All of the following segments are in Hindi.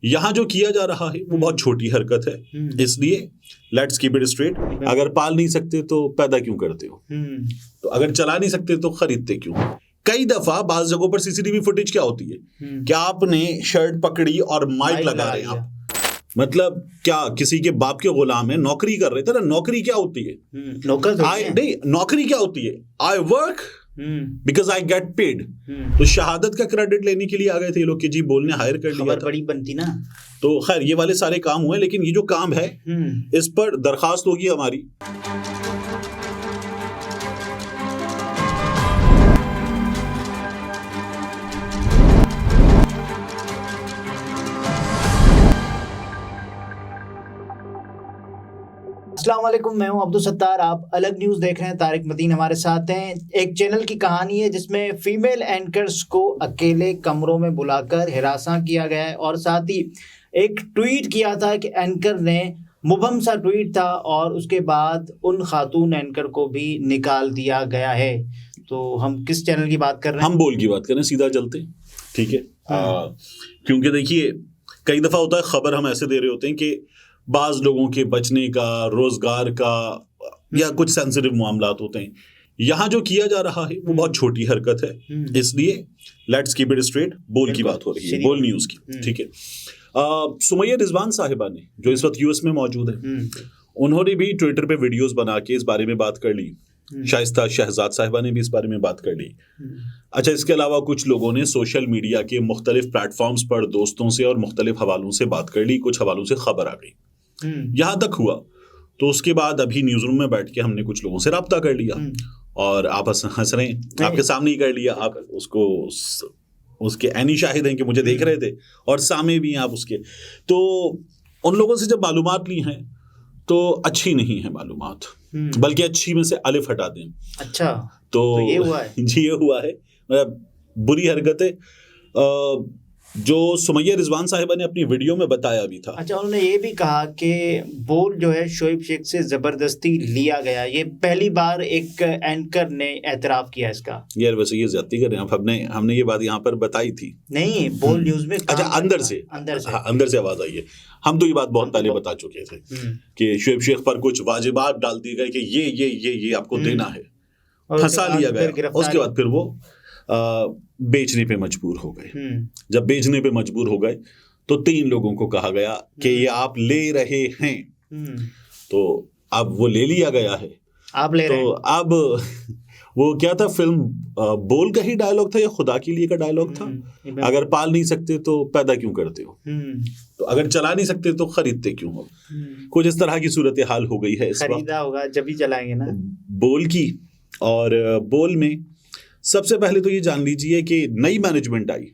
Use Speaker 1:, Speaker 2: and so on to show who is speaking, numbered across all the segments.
Speaker 1: यहाँ जो किया जा रहा है वो बहुत छोटी हरकत है, इसलिए लेट्स कीप इट स्ट्रेट। अगर पाल नहीं सकते तो पैदा क्यों करते हो? तो अगर चला नहीं सकते तो खरीदते क्यों? कई दफा बाज जगहों पर सीसीटीवी फुटेज क्या होती है, क्या आपने शर्ट पकड़ी और माइक लगा रहे हैं आप, मतलब क्या किसी के बाप के गुलाम है, नौकरी कर रहे थे ना? नौकरी क्या होती है? नहीं, नौकरी क्या होती है? I work because I get paid. तो शहादत का क्रेडिट लेने के लिए आ गए थे ये लोग कि जी बोलने हायर कर लिया था,
Speaker 2: बड़ी बनती ना।
Speaker 1: तो खैर ये वाले सारे काम हुए, लेकिन ये जो काम है इस पर दरखास्त होगी हमारी।
Speaker 2: अस्सलाम वालेकुम, मैं हूं अब्दुल सत्तार। आप अलग न्यूज़ देख रहे हैं। तारिक मदीन हमारे साथ हैं। एक चैनल की कहानी है जिसमें फीमेल एंकर्स को अकेले कमरों में बुलाकर हिरासा किया गया है और साथ ही एक ट्वीट किया था कि एंकर ने मुबहम सा ट्वीट था और उसके बाद उन खातून एंकर को भी निकाल दिया गया है। तो हम किस चैनल की बात कर रहे हैं?
Speaker 1: हम बोल की बात करें, सीधा चलते, ठीक है। क्योंकि देखिए कई दफ़ा होता है खबर हम ऐसे दे रहे होते हैं कि बाज लोगों के बचने का, रोजगार का या कुछ सेंसिटिव मामलात होते हैं। यहाँ जो किया जा रहा है वो बहुत छोटी हरकत है, इसलिए लेट्स कीप इट स्ट्रेट। बोल की बात हो रही है, बोल न्यूज़ की, ठीक है। सुमैया रिजवान साहिबा ने, जो इस वक्त यूएस में मौजूद है, उन्होंने भी ट्विटर पे वीडियोस बना के इस बारे में बात कर ली। शाइस्ता शहजाद साहिबा ने भी इस बारे में बात कर ली। अच्छा, इसके अलावा कुछ लोगों ने सोशल मीडिया के मुख्तलिफ प्लेटफॉर्म्स पर दोस्तों से और मुख्तलिफ हवालों से बात कर ली। कुछ हवालों से खबर आ गई, यहाँ तक हुआ। तो उसके बाद अभी न्यूज़ रूम में बैठ के हमने कुछ लोगों से रब्ता कर लिया और आप हंस रहे हैं, आपके सामने ही कर लिया। आप उसको उसके ऐनी शाहिद हैं कि मुझे देख रहे थे और सामने भी हैं आप उसके। तो उन लोगों से जब मालूमात ली हैं तो अच्छी नहीं है मालूमात, बल्कि अच्छी में से अलिफ हटा दें।
Speaker 2: अच्छा,
Speaker 1: तो
Speaker 2: ये हुआ है
Speaker 1: जी, ये हुआ है। मतलब बुरी हरकतें जो सुमैया रिजवान साहिबा ने अपनी वीडियो में बताया भी था।
Speaker 2: अच्छा, उन्होंने ये भी कहा कि बोल जो है शोएब शेख से जबरदस्ती लिया गया। ये पहली बार एक एंकर ने एतराफ किया इसका।
Speaker 1: यार वैसे ये ज्यादती कर रहे हैं, हमने ये बात यहाँ पर बताई थी।
Speaker 2: नहीं, बोल न्यूज़ में।
Speaker 1: अच्छा, अंदर से हाँ, अंदर से आवाज आई है। हम तो ये बात बहुत पहले बता चुके थे कि शोएब शेख पर कुछ वाजिबात डाल दिए गए कि ये आपको देना है, फंसा लिया गया। उसके बाद फिर वो बेचने पे मजबूर हो गए। जब बेचने पे मजबूर हो गए तो 3 लोगों को कहा गया कि ये आप ले रहे हैं। तो अब वो ले लिया गया है,
Speaker 2: आप ले रहे हैं।
Speaker 1: तो अब वो क्या था, फिल्म बोल का ही डायलॉग था या खुदा के लिए का डायलॉग था, अगर पाल नहीं सकते तो पैदा क्यों करते हो? तो अगर चला नहीं सकते तो खरीदते क्यों हो? कुछ इस तरह की सूरत हाल हो गई है इस वक्त।
Speaker 2: खरीदा होगा जब ही चलाएंगे ना
Speaker 1: बोल की। और बोल में सबसे पहले तो ये जान लीजिए कि नई मैनेजमेंट आई।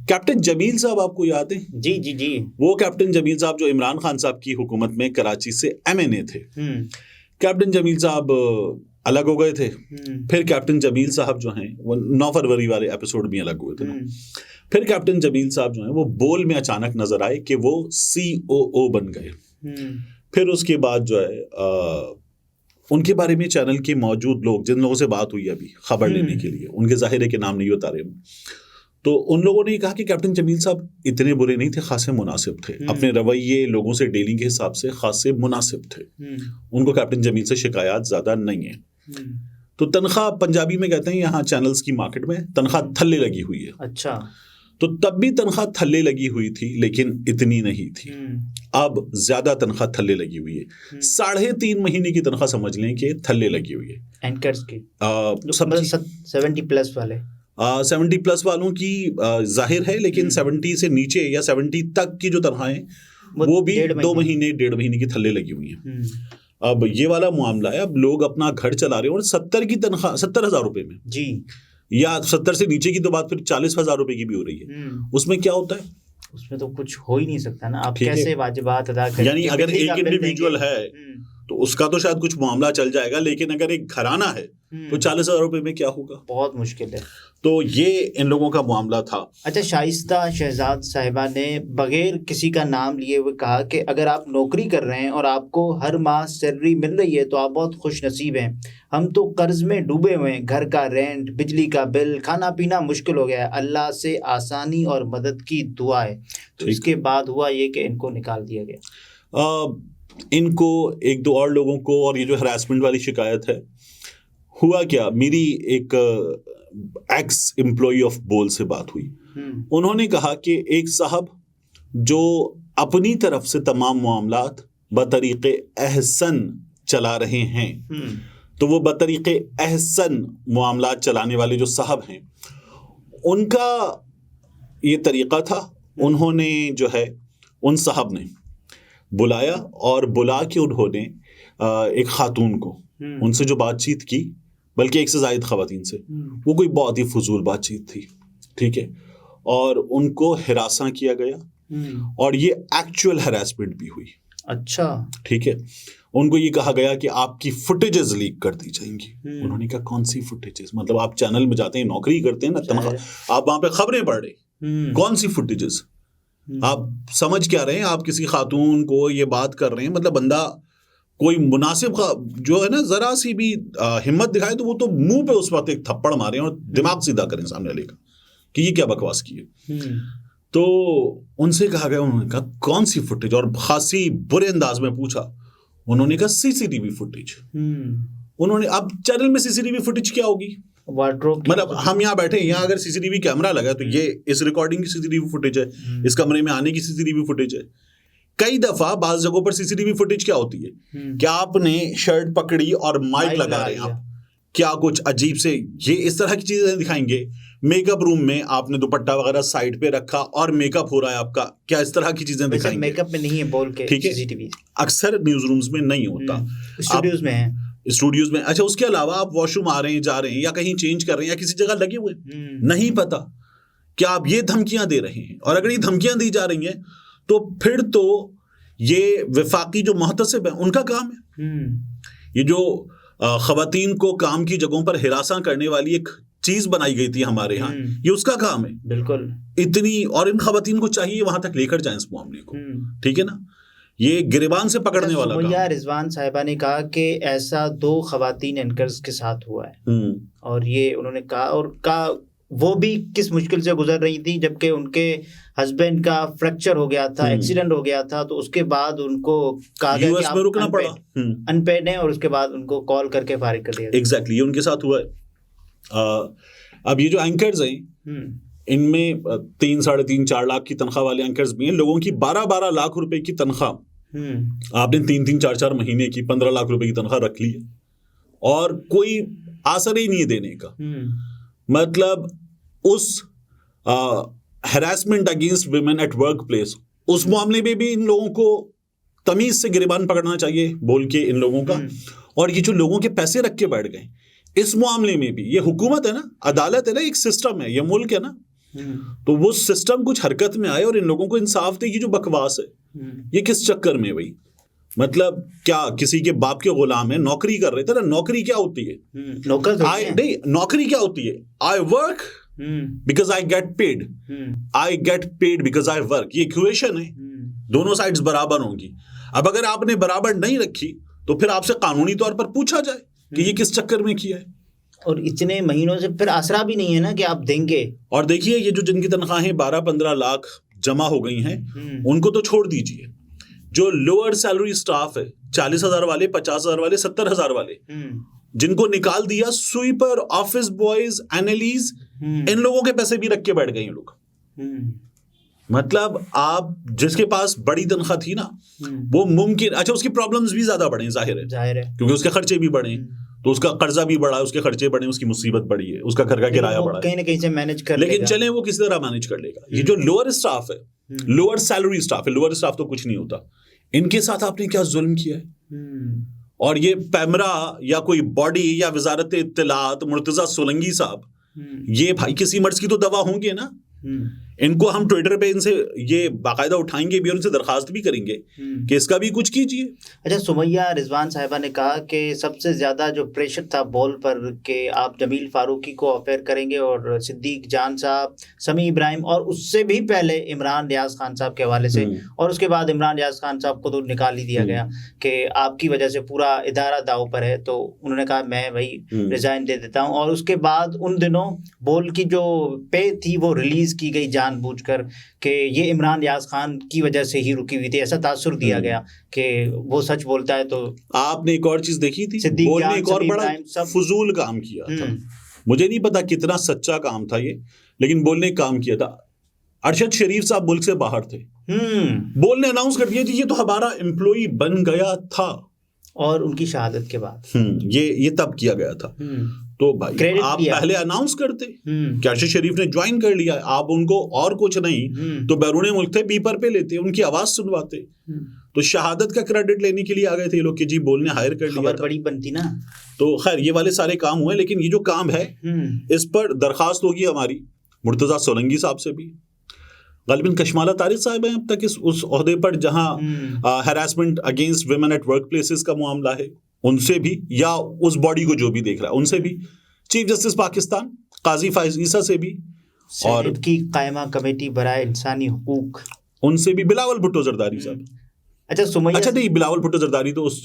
Speaker 1: कैप्टन जमील साहब आपको याद है?
Speaker 2: जी जी जी।
Speaker 1: वो कैप्टन जमील साहब जो इमरान खान साहब की हुकूमत में कराची से MNA थे। कैप्टन जमील साहब अलग हो गए थे। फिर कैप्टन जमील साहब जो हैं वो 9 फरवरी वाले एपिसोड में अलग हुए थे ना। फिर कैप्टन जमील साहब जो हैं वो बोल में अचानक नजर आए कि वो COO बन गए। फिर उसके बाद जो है उनके बारे में चैनल के मौजूद लोग, जिन लोगों से बात हुई अभी खबर लेने के लिए, उनके जाहिर है कि नाम नहीं बता रहे, तो उन लोगों ने कहा कि कैप्टन जमील साहब इतने बुरे नहीं थे, खासे मुनासिब थे। अपने रवैये लोगों से डीलिंग के हिसाब से खासे मुनासिब थे। उनको कैप्टन जमील से शिकायत ज़्यादा नहीं है। तो तनख्वाह, पंजाबी में कहते हैं यहाँ चैनल्स की मार्केट में तनख्वाह थल्ले लगी हुई है।
Speaker 2: अच्छा,
Speaker 1: तो तब भी तनख्वाह थल्ले लगी हुई थी, लेकिन इतनी नहीं थी। अब ज्यादा तनख्वाह थल्ले लगी हुई है। 3.5 महीने की तनख्वाह समझ लें कि थल्ले लगी हुई है
Speaker 2: एंकर्स की। 70+ वाले
Speaker 1: 70+ वालों की जाहिर है, लेकिन 70 से नीचे या 70 तक की जो तनख्वाहें वो भी 1.5 महीने की थल्ले लगी हुई हैं। अब ये वाला मामला है, अब लोग अपना घर चला रहे हैं और 70 की तनख्वाह 70,000 रुपए में
Speaker 2: जी, या
Speaker 1: 70 से नीचे की तो बात फिर 40,000 रुपए की भी हो रही है। उसमें क्या होता है?
Speaker 2: उसमें तो कुछ हो ही नहीं सकता ना। आप कैसे वाजिबात अदा करें?
Speaker 1: यानी अगर एक इंडिविजुअल है तो उसका तो शायद कुछ मामला चल जाएगा, लेकिन अगर एक घराना है तो 40,000 रुपए में क्या होगा?
Speaker 2: बहुत मुश्किल है।
Speaker 1: तो ये इन लोगों का मामला था।
Speaker 2: अच्छा, शाइस्ता शहजाद साहिबा ने बगैर किसी का नाम लिए हुए कहा कि अगर आप नौकरी कर रहे हैं और आपको हर माह सैलरी मिल रही है तो आप बहुत खुश नसीब हैं। हम तो कर्ज में डूबे हुए हैं, घर का रेंट, बिजली का बिल, खाना पीना मुश्किल हो गया है। अल्लाह से आसानी और मदद की दुआ है। तो इसके बाद हुआ ये कि इनको निकाल दिया गया।
Speaker 1: इनको एक दो और लोगों को, और ये जो हरासमेंट वाली शिकायत है, हुआ क्या, मेरी एक एक्स एम्प्लॉय ऑफ बोल से बात हुई। उन्होंने कहा कि एक साहब जो अपनी तरफ से तमाम मामलात बतरीके एहसन चला रहे हैं, तो वो बतरीके एहसन मामलात चलाने वाले जो साहब हैं, उनका ये तरीका था। उन्होंने जो है उन साहब ने बुलाया और बुला के उन्होंने एक खातून को, उनसे जो बातचीत की, बल्कि एक से ज़ायद ख़वातीन से, वो कोई बहुत ही फजूल बातचीत थी, ठीक है, और उनको हिरासा किया गया और ये एक्चुअल हरासमेंट भी हुई।
Speaker 2: अच्छा,
Speaker 1: ठीक है। उनको ये कहा गया कि आपकी फुटेजेस लीक कर दी जाएंगी। उन्होंने कहा कौन सी फुटेजेस? मतलब आप चैनल में जाते हैं, नौकरी करते हैं ना, तनख्वाह, आप वहां पे खबरें पढ़ रहे, कौन सी फुटेजेस? आप समझ क्या रहे हैं? आप किसी खातून को ये बात कर रहे हैं, मतलब बंदा कोई मुनासिब जो है ना, जरा सी भी हिम्मत दिखाए तो वो तो मुंह पे उस वक्त एक थप्पड़ मारे और दिमाग सीधा करें सामने वाले का कि ये क्या बकवास की है। तो उनसे कहा गया, उन्होंने कहा कौन सी फुटेज, और खासी बुरे अंदाज में पूछा। उन्होंने कहा सीसीटीवी फुटेज। उन्होंने, अब चैनल में सीसीटीवी फुटेज क्या होगी?
Speaker 2: वार्डरोब,
Speaker 1: मतलब हम यहाँ बैठे हैं, यहाँ अगर सीसीटीवी कैमरा लगा तो ये इस रिकॉर्डिंग की सीसीटीवी फुटेज है, इस कमरे में आने की सीसीटीवी फुटेज है। कई दफा बाज जगहों पर सीसीटीवी फुटेज क्या होती है, क्या आपने शर्ट पकड़ी और माइक लगा रहे हैं आप, क्या कुछ अजीब से ये इस तरह की चीजें दिखाएंगे। मेकअप रूम में आपने दुपट्टा वगैरह साइड पे रखा और मेकअप हो रहा है आपका, क्या इस तरह की चीजें दिखाएंगे?
Speaker 2: मेकअप में नहीं है बोल के,
Speaker 1: ठीक है,
Speaker 2: सीसीटीवी
Speaker 1: अक्सर न्यूज रूम्स में नहीं होता,
Speaker 2: स्टूडियोज में है,
Speaker 1: स्टूडियोज में। अच्छा, उसके अलावा आप वॉशरूम आ रहे हैं, जा रहे हैं, या कहीं चेंज कर रहे हैं, या किसी जगह लगे हुए, नहीं पता क्या आप ये धमकियां दे रहे हैं। और अगर ये धमकियां दी जा रही हैं तो फिर तो ये विफाकी जो मुहतसिब है उनका काम है। ये जो खवातीन को काम की जगहों पर हिरासा करने वाली एक चीज बनाई गई थी हमारे यहाँ, ये उसका काम है।
Speaker 2: बिल्कुल।
Speaker 1: इतनी, और इन खवातीन को चाहिए वहां तक लेकर जाएं इस मामले को, ठीक है ना, ये गिरबान से पकड़ने वाला काम।
Speaker 2: रिजवान साहिबा ने कहा कि ऐसा 2 खवातीन एंकर्स के साथ हुआ है, और ये उन्होंने कहा, और वो भी किस मुश्किल से गुजर रही थी, जबकि उनके हस्बैंड का फ्रैक्चर हो गया था, एक्सीडेंट हो गया था, तो उसके बाद उनको कहा गया कि आप
Speaker 1: रुकना पड़ा,
Speaker 2: अनपेड हैं, और उसके बाद उनको कॉल करके फारिग कर दिया।
Speaker 1: एग्जैक्टली, ये उनके साथ हुआ है। अब ये जो एंकर्स हैं, इनमें 3, 3.5, 4 लाख की तनख्वाह वाले एंकर्स भी हैं। लोगों की 12-12 लाख रुपए की तनख्वाह आपने 3-3, 4-4 महीने की 15 लाख रुपए की तनख्वाह रख ली है और कोई आसर ही नहीं है देने का। मतलब उस harassment against women at work place, उस मामले में भी इन लोगों को तमीज से गिरबान पकड़ना चाहिए बोल के इन लोगों का। और ये जो लोगों के पैसे रख के बैठ गए इस मामले में भी, ये हुकूमत है ना, अदालत है ना, एक सिस्टम है, ये मुल्क है ना, तो वो सिस्टम कुछ हरकत में आए और इन लोगों को इंसाफ दे। ये जो बकवास है, ये किस चक्कर में भाई? मतलब क्या किसी के बाप के गुलाम है, नौकरी कर रहे थे ना? नौकरी क्या होती है? नहीं, नौकरी क्या होती है? I work because I get paid, I get paid because I work. ये इक्वेशन है, दोनों साइड्स बराबर होंगी। अब अगर आपने बराबर नहीं रखी तो फिर आपसे कानूनी तौर पर पूछा जाए कि ये किस चक्कर में किया है।
Speaker 2: और इतने महीनों से फिर आसरा भी नहीं है ना कि आप देंगे। और
Speaker 1: देखिए, ये जो जिनकी तनख्वाहें 12-15 लाख जमा हो गई हैं, उनको तो छोड़ दीजिए। जो लोअर सैलरी स्टाफ है, 40,000 वाले, 50,000 वाले, 70,000 वाले, जिनको निकाल दिया, स्वीपर, ऑफिस बॉयज, एनालिज, इन लोगों के पैसे भी रख के बैठ गए लोग। मतलब आप जिसके पास बड़ी तनख्वाह थी ना, वो मुमकिन, अच्छा उसकी प्रॉब्लम्स भी ज्यादा बढ़े, जाहिर है, क्योंकि उसके खर्चे भी बढ़े, तो उसका कर्जा भी बढ़ा, उसके खर्चे बढ़े, उसकी मुसीबत बढ़ी है, उसका घर का किराया बढ़ा,
Speaker 2: कहीं ना कहीं से मैनेज कर
Speaker 1: लेकिन चले वो किसी तरह मैनेज कर लेगा। ये जो लोअर स्टाफ है, लोअर सैलरी स्टाफ है, लोअर स्टाफ तो कुछ नहीं होता, इनके साथ आपने क्या जुल्म किया है? और ये पैमरा या कोई बॉडी या वजारत इत्तलात, मुर्तजा सोलंगी साहब, ये भाई किसी मर्ज की तो दवा होंगे ना। इनको हम ट्विटर पे इनसे ये बाकायदा उठाएंगे भी और इनसे दरखास्त भी करेंगे कि इसका भी कुछ कीजिए।
Speaker 2: अच्छा, सुमैया रिजवान साहिबा ने कहा कि सबसे ज़्यादा जो प्रेशर था बॉल पर कि आप जमील फारूकी को अफेयर करेंगे और सिद्दीक जान साहब, समी इब्राहिम और उससे भी पहले इमरान रियाज खान साहब के हवाले से, और उसके बाद इमरान रियाज खान साहब को तो निकाल ही दिया गया कि आपकी वजह से पूरा इदारा दाव पर है। तो उन्होंने कहा मैं भाई रिजाइन दे देता हूँ। और उसके बाद उन दिनों बॉल की जो पे थी वो रिलीज़ की गई जानबूझकर कि ये इमरान रियाज खान की वजह से ही रुकी हुई थी, ऐसा तासुर दिया गया कि वो सच बोलता है। तो आपने एक और चीज देखी थी, बॉल ने एक और बड़ा फजूल काम किया था। मुझे नहीं पता कितना सच्चा काम था ये, लेकिन बॉल ने एक काम किया था। अरशद शरीफ साहब मुल्क से बाहर थे, बॉल ने अनाउंस कर दिया कि ये तो हमारा एम्प्लॉई बन गया था, और उनकी शहादत के बाद ये तब किया गया था। तो भाई आप पहले अनाउंस करते कि अरशद शरीफ ने ज्वाइन कर लिया, आप उनको और कुछ नहीं तो बैरून मुल्क थे बीपर पे लेते, उनकी आवाज सुनवाते। तो शहादत का क्रेडिट लेने के लिए आ गए थे ये लोग कि जी बॉल ने हायर कर लिया था, बड़ी बनती ना। तो खैर ये वाले सारे काम हुए, लेकिन ये जो काम है इस पर दरखास्त होगी हमारी मुर्तजा सोलंकी साहब से भी, गालिबन कशमाला तारिक साहब हैं अब तक उस ओहदे पर जहां harassment against women at work places का मामला है, उनसे भी, या उस बॉडी को जो भी देख रहा है उनसे भी, चीफ जस्टिस पाकिस्तान काजी फाइज ईसा से भी, और की कायमा कमेटी बराए इंसानी हुकूक उनसे भी, बिलावल भुट्टो जरदारी साहब। अच्छा नहीं, बिलावल भुट्टो जरदारी तो उस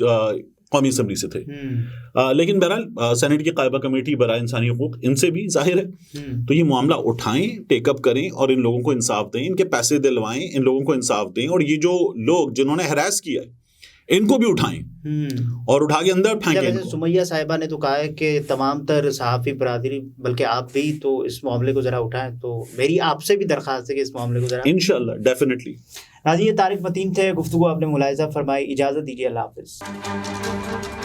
Speaker 2: कौमी असम्बली से थे, लेकिन बहरहाल सेनेट की कायमा कमेटी बराए इंसानी हुकूक, इनसे भी जाहिर है। तो ये मामला उठाएं, टेकअप करें और इन लोगों को इंसाफ दें, इनके पैसे दिलवाएं, इन लोगों को इंसाफ दें, और ये जो लोग जिन्होंने हरास किया है इनको भी उठाएं और उठा के अंदर फेंकें। सुमैया साहिबा ने तो कहा है कि तमाम तर सहाफ़ी बरादरी, बल्कि आप भी तो इस मामले को जरा उठाएं। तो मेरी आपसे भी दरख्वास्त है कि इस मामले को जरा, इंशाल्लाह डेफिनेटली। नाज़रीन, ये तारिक मतीन थे, गुफ्तगू आपने मुलाहिज़ा फरमाई। इजाज़त दीजिए, अल्लाह हाफ़िज़।